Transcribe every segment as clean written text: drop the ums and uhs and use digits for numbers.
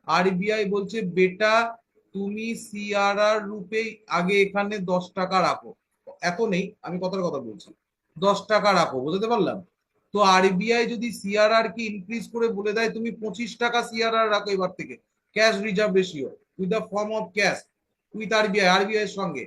RBI বলছে বেটা তুমি সিআরআর রূপে আগে এখানে 10 টাকা রাখো, এত নেই, আমি কথার কথা বলছি, 10 টাকা রাখো, বুঝতে পারলাম? তো আরবিআই যদি সিআরআর কি ইনক্রিজ করে বলে দেয় তুমি 25 টাকা সিআরআর রাখো এবার থেকে, cash reserve ratio with the form of cash with RBI এর সঙ্গে,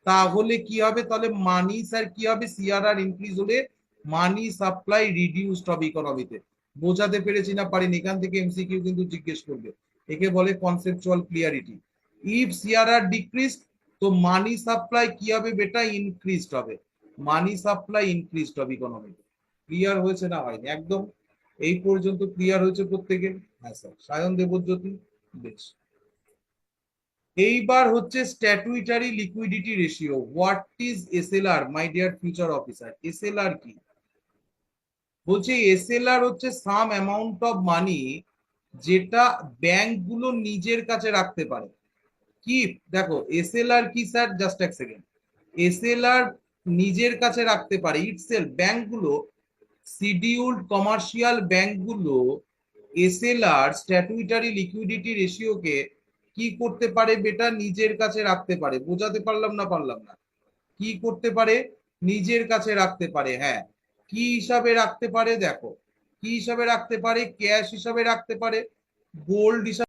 তাহলে কি হবে? তাহলে মানি স্যার কি হবে? সিআরআর ইনক্রিজ হলে মানি সাপ্লাই রিডিউসড হবে ইকোনমিতে। বোঝাতে পেরেছি না পারিনি? এখান থেকে এমসিকিউ কিন্তু জিজ্ঞেস করবে। একে বলে conceptual clarity. If CRR decrease, তো মানি সাপ্লাই কি হবে বেটা? ইনক্রিজড হবে। মানি সাপ্লাই ইনক্রিজড হবে ইকোনমিতে। ক্লিয়ার হয়েছে না হয়নি? একদম এই পর্যন্ত ক্লিয়ার হয়েছে প্রত্যেকে? হ্যাঁ স্যার। সায়ন দেবজ্যোতি, বেশ। এইবার হচ্ছে statutory liquidity ratio. What is SLR my dear future officer? SLR কি? বলছে এসএলআর হচ্ছে সাম অ্যামাউন্ট অফ মানি যেটা ব্যাংকগুলো নিজের কাছে রাখতে পারে। কি দেখো এসএলআর কি স্যার? জাস্ট এক সেকেন্ড। এসএলআর নিজের কাছে রাখতে পারে ইটসেলফ, ব্যাংকগুলো, শিডিউলড কমার্শিয়াল ব্যাংকগুলো এসএলআর স্ট্যাটুইটারি লিকুইডিটি রেশিওকে কি করতে পারে বেটা? নিজের কাছে রাখতে পারে। বোঝাতে পারলাম না পারলাম না? কি করতে পারে? নিজের কাছে রাখতে পারে। হ্যাঁ, কি হিসাবে রাখতে পারে? দেখো কি হিসাবে রাখতে পারে? ক্যাশ হিসাবে রাখতে পারে, গোল্ড হিসাবে